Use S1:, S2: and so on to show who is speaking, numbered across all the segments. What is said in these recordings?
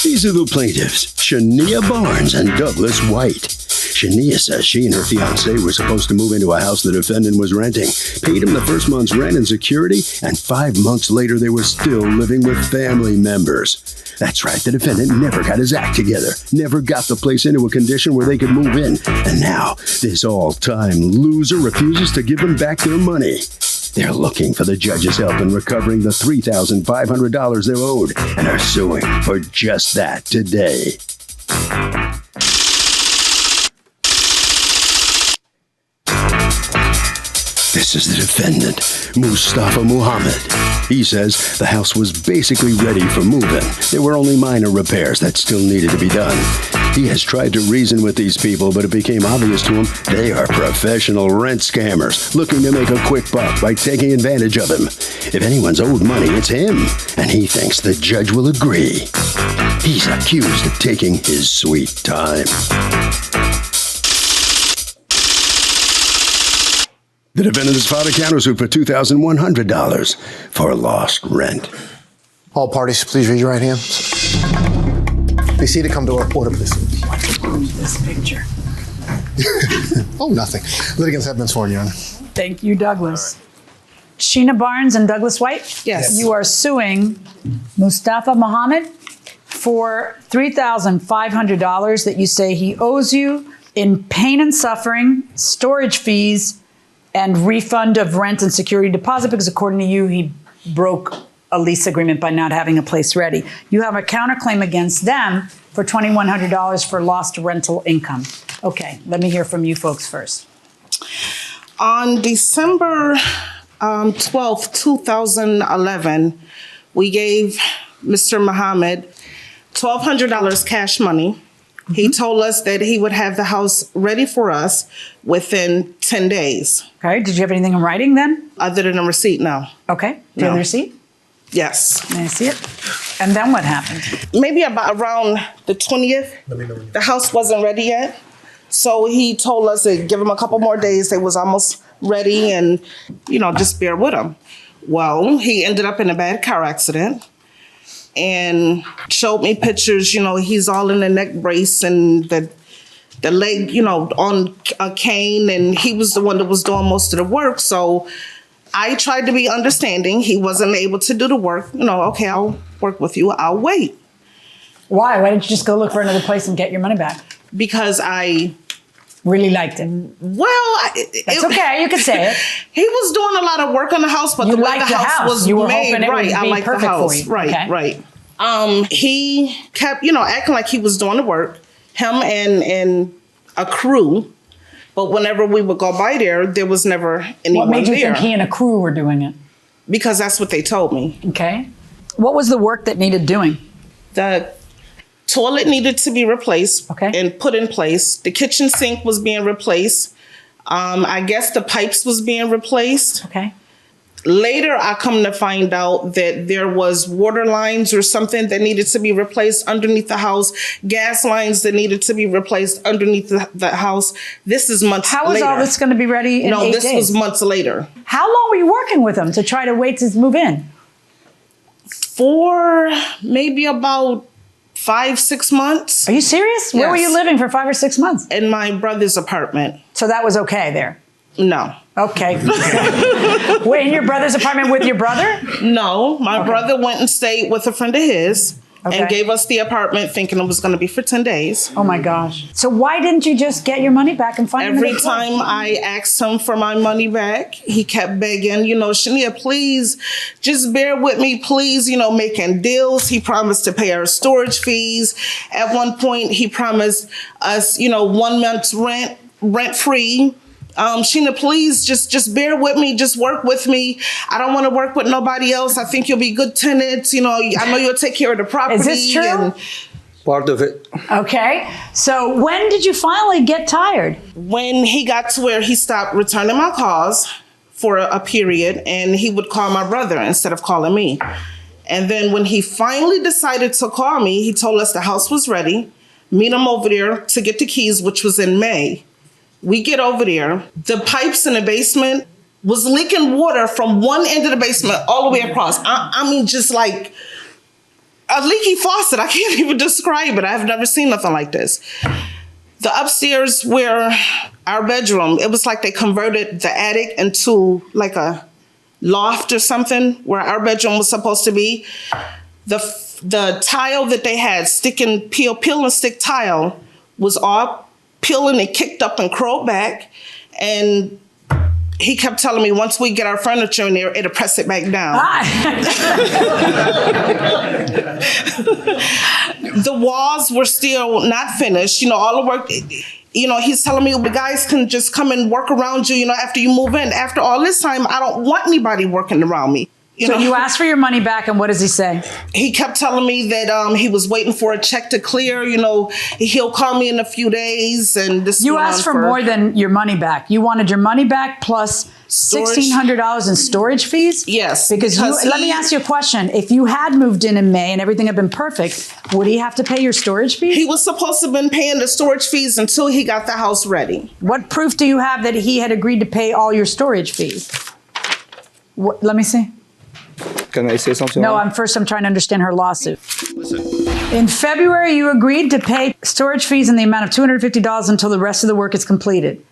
S1: These are the plaintiffs, Shania Barnes and Douglas White. Shania says she and her fiancé were supposed to move into a house the defendant was renting, paid him the first month's rent and security, and 5 months later they were still living with family members. That's right, the defendant never got his act together, never got the place into a condition where they could move in, and now this all-time loser refuses to give them back their money. They're looking for the judge's help in recovering the $3,500 they're owed and are suing for just that today. This is the defendant, Mustafa Muhammad. He says the house was basically ready for move-in. There were only minor repairs that still needed to be done. He has tried to reason with these people, but it became obvious to him they are professional rent scammers looking to make a quick buck by taking advantage of him. If anyone's owed money, it's him, and he thinks the judge will agree. He's accused of taking his sweet time. The defendant has filed a countersuit for $2,100 for lost rent.
S2: All parties, please raise your right hand. Be seated, come to order, please.
S3: This picture.
S2: Oh, nothing. Litigants have been sworn, Your Honor.
S3: Thank you, Douglas. Sheena Barnes and Douglas White?
S4: Yes.
S3: You are suing Mustafa Muhammad for $3,500 that you say he owes you in pain and suffering, storage fees, and refund of rent and security deposit because according to you, he broke a lease agreement by not having a place ready. You have a counterclaim against them for $2,100 for lost rental income. Okay, let me hear from you folks first.
S4: On December 12th, 2011, we gave Mr. Muhammad $1,200 cash money. He told us that he would have the house ready for us within 10 days.
S3: Okay, did you have anything in writing then?
S4: Other than a receipt, no.
S3: Okay, do you have the receipt?
S4: Yes.
S3: May I see it? And then what happened?
S4: Maybe about around the 20th, the house wasn't ready yet. So he told us to give him a couple more days. It was almost ready and, just bear with him. Well, he ended up in a bad car accident and showed me pictures, he's all in a neck brace and the leg, on a cane, and he was the one that was doing most of the work. So I tried to be understanding. He wasn't able to do the work. Okay, I'll work with you. I'll wait.
S3: Why? Why didn't you just go look for another place and get your money back?
S4: Because I
S3: really liked it.
S4: Well,
S3: it's okay. You can say it.
S4: He was doing a lot of work on the house, but
S3: you
S4: the way the house was
S3: you were
S4: made,
S3: hoping it
S4: right?
S3: Would be
S4: I like the house,
S3: for you.
S4: Right. He kept, acting like he was doing the work. Him and a crew. But whenever we would go by there was never anyone there.
S3: What made you think he and a crew were doing it?
S4: Because that's what they told me.
S3: Okay. What was the work that needed doing?
S4: The toilet needed to be replaced and put in place. The kitchen sink was being replaced. I guess the pipes was being replaced.
S3: Okay.
S4: Later, I come to find out that there was water lines or something that needed to be replaced underneath the house, gas lines that needed to be replaced underneath the house. This is months later.
S3: How is all this going to be ready in 8 days?
S4: No, this was months later.
S3: How long were you working with him to try to wait to move in?
S4: For maybe about 5-6 months.
S3: Are you serious?
S4: Yes.
S3: Where were you living for 5 or 6 months?
S4: In my brother's apartment.
S3: So that was okay there?
S4: No.
S3: Okay. Wait, in your brother's apartment with your brother?
S4: No, my brother went and stayed with a friend of his and gave us the apartment thinking it was going to be for 10 days.
S3: Oh my gosh. So why didn't you just get your money back and find
S4: Every time I asked him for my money back, he kept begging, Shania, please, just bear with me, please, making deals. He promised to pay our storage fees. At one point, he promised us, 1 month's rent free. Sheena, please just bear with me. Just work with me. I don't want to work with nobody else. I think you'll be good tenants. I know you'll take care of the property.
S3: Is this true?
S5: Part of it.
S3: Okay. So when did you finally get tired?
S4: When he got to where he stopped returning my calls for a period, and he would call my brother instead of calling me. And then when he finally decided to call me, he told us the house was ready. Meet him over there to get the keys, which was in May. We get over there. The pipes in the basement was leaking water from one end of the basement all the way across. I mean, just like a leaky faucet. I can't even describe it. I've never seen nothing like this. The upstairs where our bedroom, it was like they converted the attic into like a loft or something where our bedroom was supposed to be. The tile that they had, peel and stick tile, was all peeling and kicked up and crawled back. And he kept telling me once we get our furniture in there, it'll press it back down. The walls were still not finished. All the work, he's telling me the guys can just come and work around you, after you move in. After all this time, I don't want anybody working around me.
S3: So you asked for your money back, and what does he say?
S4: He kept telling me that he was waiting for a check to clear. He'll call me in a few days. And this.
S3: You asked for more than your money back. You wanted your money back plus $1,600 in storage fees?
S4: Yes.
S3: Because let me ask you a question. If you had moved in May and everything had been perfect, would he have to pay your storage fees?
S4: He was supposed to have been paying the storage fees until he got the house ready.
S3: What proof do you have that he had agreed to pay all your storage fees? Let me see.
S5: Can I say something?
S3: No, I'm trying to understand her lawsuit. Listen. In February, you agreed to pay storage fees in the amount of $250 until the rest of the work is completed.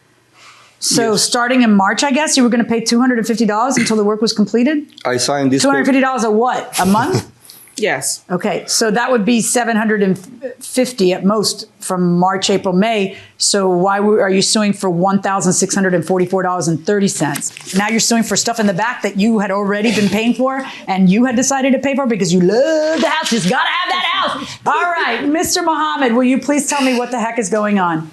S3: So starting in March, I guess, you were going to pay $250 until the work was completed?
S5: I signed this.
S3: $250 a what? A month?
S4: Yes.
S3: Okay, so that would be $750 at most from March, April, May. So why are you suing for $1,644.30? Now you're suing for stuff in the back that you had already been paying for and you had decided to pay for because you love the house. Just gotta have that house. All right, Mr. Muhammad, will you please tell me what the heck is going on?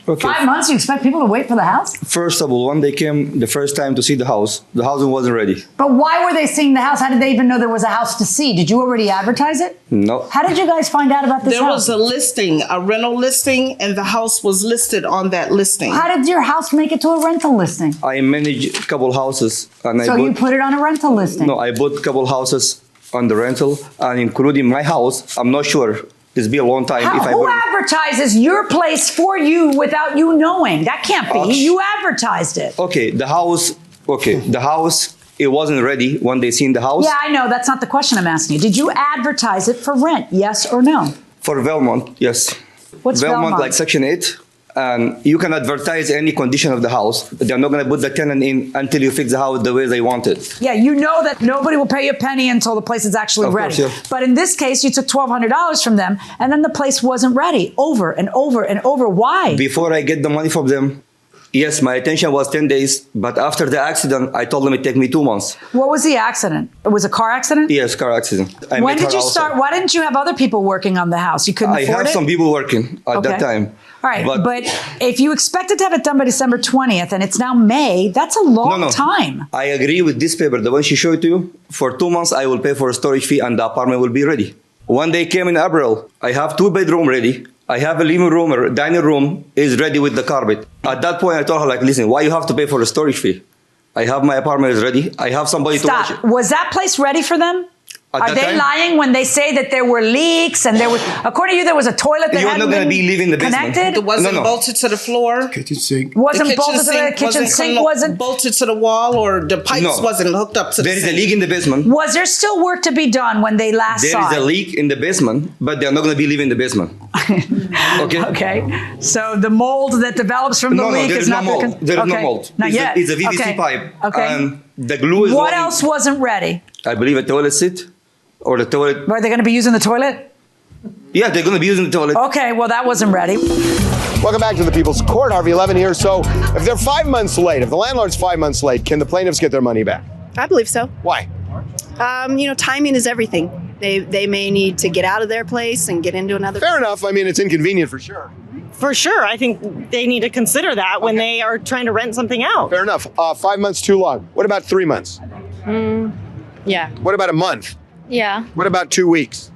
S5: Okay.
S3: 5 months, you expect people to wait for the house?
S5: First of all, when they came the first time to see the house wasn't ready.
S3: But why were they seeing the house? How did they even know there was a house to see? Did you already advertise it?
S5: No.
S3: How did you guys find out about this
S4: There
S3: house?
S4: was a listing, a rental listing, and the house was listed on that listing.
S3: How did your house make it to a rental listing?
S5: I manage a couple houses. And
S3: you put it on a rental listing?
S5: No, I bought a couple houses on the rental, and including my house. I'm not sure. It's been a long time.
S3: Who advertises your place for you without you knowing? That can't be. You advertised it.
S5: Okay, the house, it wasn't ready when they seen the house.
S3: Yeah, I know. That's not the question I'm asking you. Did you advertise it for rent? Yes or no?
S5: For Belmont, yes.
S3: What's Belmont?
S5: Like Section 8. And you can advertise any condition of the house. They're not going to put the tenant in until you fix the house the way they want it.
S3: Yeah, you know that nobody will pay you a penny until the place is actually ready.
S5: Course, yeah.
S3: But in this case, you took $1,200 from them, and then the place wasn't ready over and over and over. Why?
S5: Before I get the money from them, yes, my attention was 10 days. But after the accident, I told them it take me 2 months.
S3: What was the accident? It was a car accident?
S5: Yes, car accident.
S3: When did you start? Why didn't you have other people working on the house? You couldn't afford it?
S5: I have some people working at that time.
S3: All right, but if you expected to have it done by December 20th and it's now May, that's a long time.
S5: I agree with this paper, the one she showed to you. For 2 months, I will pay for a storage fee and the apartment will be ready. When they came in April, I have 2 bedrooms ready. I have a living room or dining room is ready with the carpet. At that point, I told her, listen, why you have to pay for a storage fee? I have my apartment is ready. I have somebody to watch it.
S3: Was that place ready for them? Are they lying when they say that there were leaks and there was, according to you, there was a toilet that hadn't been connected?
S4: It wasn't bolted to the floor.
S2: Kitchen sink.
S3: Wasn't bolted to the kitchen sink? Wasn't
S4: bolted to the wall, or the pipes wasn't hooked up to the sink.
S5: There is a leak in the basement.
S3: Was there still work to be done when they last saw it?
S5: There is a leak in the basement, but they're not going to be living in the basement. Okay.
S3: Okay. So the mold that develops from the leak is not
S5: mold. There is no mold.
S3: Not yet.
S5: It's a VVC pipe.
S3: Okay.
S5: And the glue is.
S3: What else wasn't ready?
S5: I believe a toilet seat. Or the toilet.
S3: Are they going to be using the toilet?
S5: Yeah, they're going to be using the toilet.
S3: Okay, well, that wasn't ready.
S2: Welcome back to the People's Court. Harvey Levin here. So if they're 5 months late, if the landlord's 5 months late, can the plaintiffs get their money back?
S6: I believe so.
S2: Why?
S6: Timing is everything. They may need to get out of their place and get into another.
S2: Fair enough. I mean, it's inconvenient for sure.
S7: For sure. I think they need to consider that when they are trying to rent something out.
S2: Fair enough. 5 months too long. What about 3 months?
S6: Yeah.
S2: What about a month?
S8: Yeah.
S2: What about 2 weeks?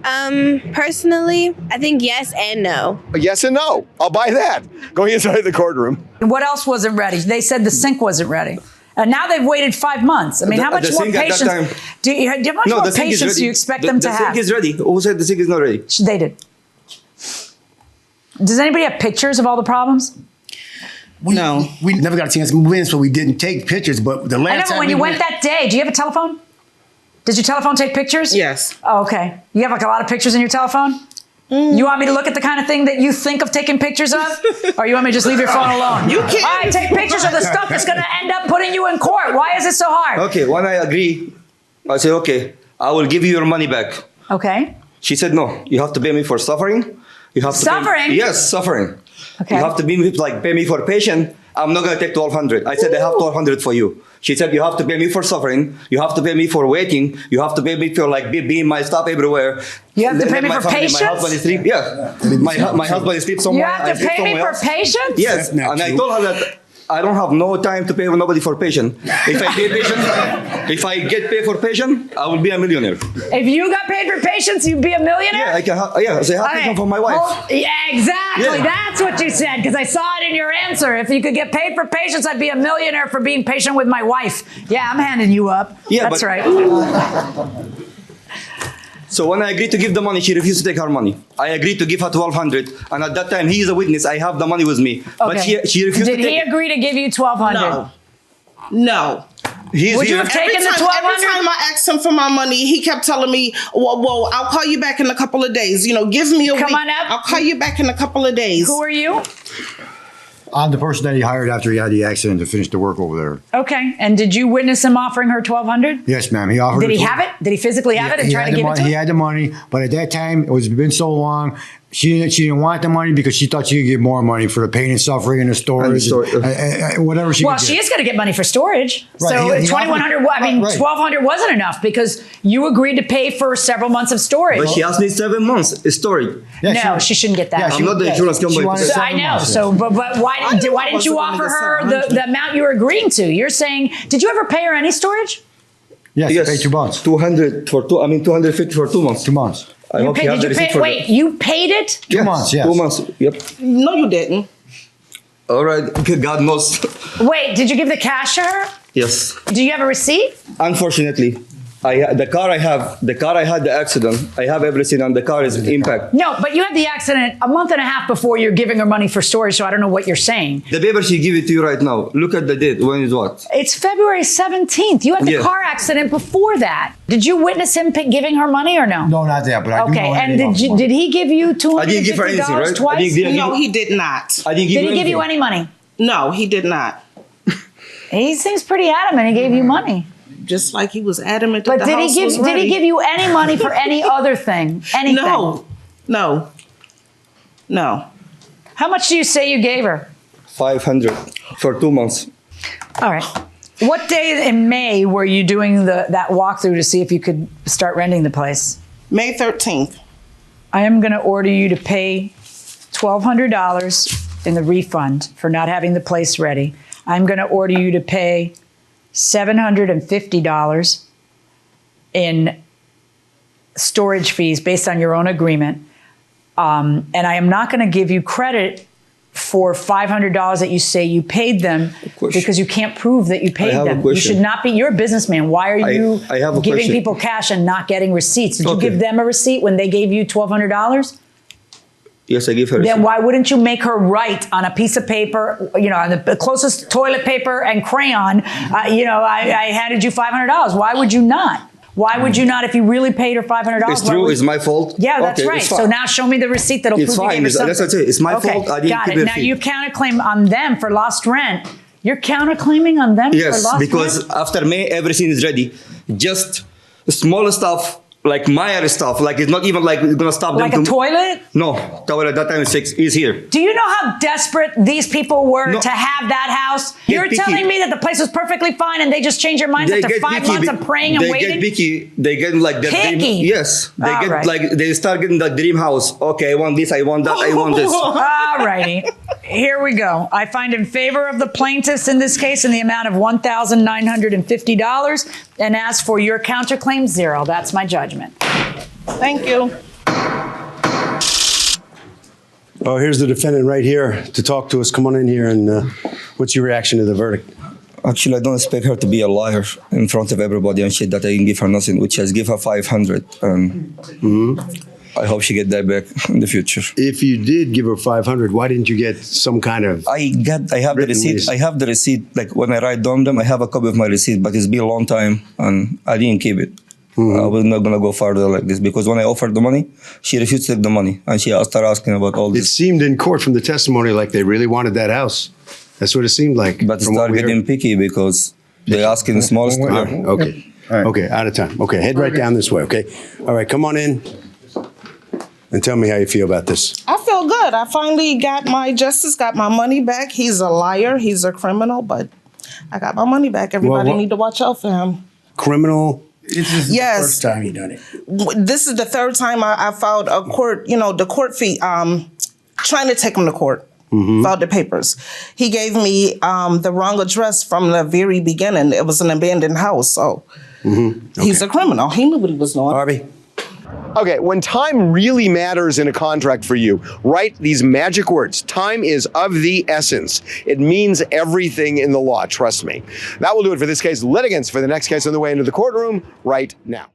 S8: Personally, I think yes and no.
S2: Yes and no. I'll buy that. Going inside the courtroom.
S3: What else wasn't ready? They said the sink wasn't ready. And now they've waited 5 months. I mean, how much more patience do you expect them to have?
S5: The sink is ready. Who said the sink is not ready?
S3: They did. Does anybody have pictures of all the problems?
S4: No.
S9: We never got a chance to move in, so we didn't take pictures. But the last time
S3: when you went that day, do you have a telephone? Does your telephone take pictures?
S4: Yes.
S3: Oh, okay. You have like a lot of pictures in your telephone? You want me to look at the kind of thing that you think of taking pictures of? Or you want me to just leave your phone alone?
S4: You can't.
S3: All right, take pictures of the stuff that's going to end up putting you in court. Why is it so hard?
S5: Okay, when I agree, I say, okay, I will give you your money back.
S3: Okay.
S5: She said, no, you have to pay me for suffering. You have to
S3: Suffering?
S5: Yes, suffering.
S3: Okay.
S5: You have to pay me for patient. I'm not going to take 1,200. I said, I have 1,200 for you. She said, you have to pay me for suffering. You have to pay me for waiting. You have to pay me for like being my stuff everywhere.
S3: You have to pay me
S5: my
S3: for patience?
S5: My husband is asleep. Yeah. My husband is asleep somewhere.
S3: You have to pay me for patience?
S5: Yes. And I told her that I don't have no time to pay nobody for patient. If I pay patient, if I get paid for patient, I will be a millionaire.
S3: If you got paid for patience, you'd be a millionaire?
S5: Yeah, I can. So I have patient for my wife.
S3: Yeah, exactly.
S5: Yeah.
S3: That's what you said, because I saw it in your answer. If you could get paid for patience, I'd be a millionaire for being patient with my wife. Yeah, I'm handing you up.
S5: Yeah,
S3: that's right.
S5: So when I agreed to give the money, she refused to take her money. I agreed to give her 1,200, and at that time, he is a witness. I have the money with me, but she refused.
S3: Did he agree to give you 1,200?
S4: No. No.
S5: He's
S3: Would you
S5: here.
S3: have taken the 1,200?
S4: Every time I asked him for my money, he kept telling me, well, I'll call you back in a couple of days. You know, give me a week.
S3: Come on up.
S4: I'll call you back in a couple of days.
S3: Who are you?
S9: I'm the person that he hired after he had the accident to finish the work over there.
S3: Okay. And did you witness him offering her 1,200?
S9: Yes, ma'am. He offered.
S3: Did he have it? Did he physically have it and try to give it to
S9: He
S3: her?
S9: had the money, but at that time, it was been so long. She didn't want the money because she thought she could get more money for the pain and suffering and the storage, and whatever she.
S3: Well,
S9: could
S3: she
S9: get.
S3: is going to get money for storage.
S9: Right,
S3: So
S9: he
S3: 2,100. I mean, 1,200 wasn't enough because you agreed to pay for several months of storage.
S5: But she asked me 7 months storage.
S3: No, she shouldn't get that.
S9: Yeah,
S5: I'm not the insurance company.
S3: So I know. So, but why didn't you offer her the amount you were agreeing to? You're saying, did you ever pay her any storage?
S9: Yes,
S5: Yes,
S9: pay 2 months.
S5: 200 for 2. I mean, 250 for 2 months.
S9: 2 months.
S5: I hope you have the receipt for that.
S3: Wait, you paid it?
S9: 2 months. Yes.
S5: 2 months. Yep.
S4: No, you didn't.
S5: All right. God knows.
S3: Wait, did you give the cash to her?
S5: Yes.
S3: Do you have a receipt?
S5: Unfortunately, the car I had the accident. I have everything, and the car is impact.
S3: No, but you had the accident a month and a half before you're giving her money for storage, so I don't know what you're saying.
S5: The paper she give it to you right now. Look at the date. When is what?
S3: It's February 17th. You had the car accident before that. Did you witness him giving her money or no?
S9: No, not that. But I do
S3: Okay,
S9: know
S3: and
S9: everything
S3: did he give you $250
S5: I didn't give her anything, right?
S3: twice?
S4: No, he did not.
S5: I didn't give
S3: Did
S5: you
S3: he give you
S5: anything.
S3: any money?
S4: No, he did not.
S3: He seems pretty adamant. He gave you money.
S4: Just like he was adamant that
S3: But
S4: the
S3: did
S4: house was
S3: did he
S4: ready.
S3: give you any money for any other thing? Anything?
S4: No.
S3: How much do you say you gave her?
S5: 500 for 2 months.
S3: All right. What day in May were you doing that walkthrough to see if you could start renting the place?
S4: May 13th.
S3: I am going to order you to pay $1,200 in the refund for not having the place ready. I'm going to order you to pay $750 in storage fees based on your own agreement. And I am not going to give you credit for $500 that you say you paid them because you can't prove that you paid
S5: have a
S3: them. You
S5: question.
S3: should not be, you're a businessman. Why are you
S5: I have a
S3: giving
S5: question.
S3: people cash and not getting receipts? Did you
S5: Okay.
S3: give them a receipt when they gave you $1,200?
S5: Yes, I give her.
S3: Then why wouldn't you make her write on a piece of paper, on the closest toilet paper and crayon, I handed you $500. Why would you not? Why would you not if you really paid her $500?
S5: It's true. It's my fault.
S3: Yeah, that's
S5: Okay,
S3: right.
S5: it's fine.
S3: So now show me the receipt that'll
S5: It's
S3: prove
S5: fine.
S3: you gave her
S5: That's
S3: something.
S5: what I say. It's my fault. I didn't
S3: got
S5: keep
S3: it.
S5: it
S3: Now
S5: free.
S3: you counterclaim on them for lost rent. You're counterclaiming on them for
S5: Yes,
S3: lost
S5: because
S3: rent?
S5: after May, everything is ready. Just small stuff, like minor stuff, like it's not even like it's gonna stop
S3: Like
S5: them.
S3: a toilet?
S5: No, toilet at that time is here.
S3: Do you know how desperate these people were
S5: No.
S3: to have that house?
S5: Get
S3: You're
S5: picky.
S3: telling me that the place was perfectly fine and they just changed their minds after 5 months of praying and
S5: they
S3: waiting?
S5: get picky. They get like the
S3: Picky?
S5: dream. Yes, they
S3: All
S5: get
S3: right.
S5: like they start getting the dream house. Okay, I want this. I want that. I want this.
S3: All righty. Here we go. I find in favor of the plaintiffs in this case in the amount of $1,950 and ask for your counterclaim 0. That's my judgment.
S4: Thank you.
S1: Oh, here's the defendant right here to talk to us. Come on in here, and what's your reaction to the verdict?
S5: Actually, I don't expect her to be a liar in front of everybody and shit that I didn't give her nothing, which I give her 500. I hope she get that back in the future.
S1: If you did give her 500, why didn't you get some kind of?
S5: I have the
S1: written
S5: receipt.
S1: lease?
S5: I have the receipt. Like when I write down them, I have a copy of my receipt, but it's been a long time and I didn't keep it. I was not gonna go further like this because when I offered the money, she refused to take the money and she started asking about all
S1: It
S5: this.
S1: seemed in court from the testimony like they really wanted that house. That's what it seemed like.
S5: But
S1: from what
S5: start
S1: we
S5: getting
S1: heard.
S5: picky because they asking small stuff.
S1: Okay. Okay, out of time. Okay, head right down this way, okay? All right, come on in and tell me how you feel about this.
S4: I feel good. I finally got my justice, got my money back. He's a liar. He's a criminal, but I got my money back. Everybody need to watch out for him.
S1: Criminal?
S10: This is the first time you done it.
S4: This is the third time I filed a court, the court fee, trying to take him to court. Filed the papers. He gave me the wrong address from the very beginning. It was an abandoned house, so he's a criminal. He knew what he was doing.
S1: Harvey?
S2: Okay, when time really matters in a contract for you, write these magic words. Time is of the essence. It means everything in the law, trust me. That will do it for this case. Litigants for the next case on the way into the courtroom right now.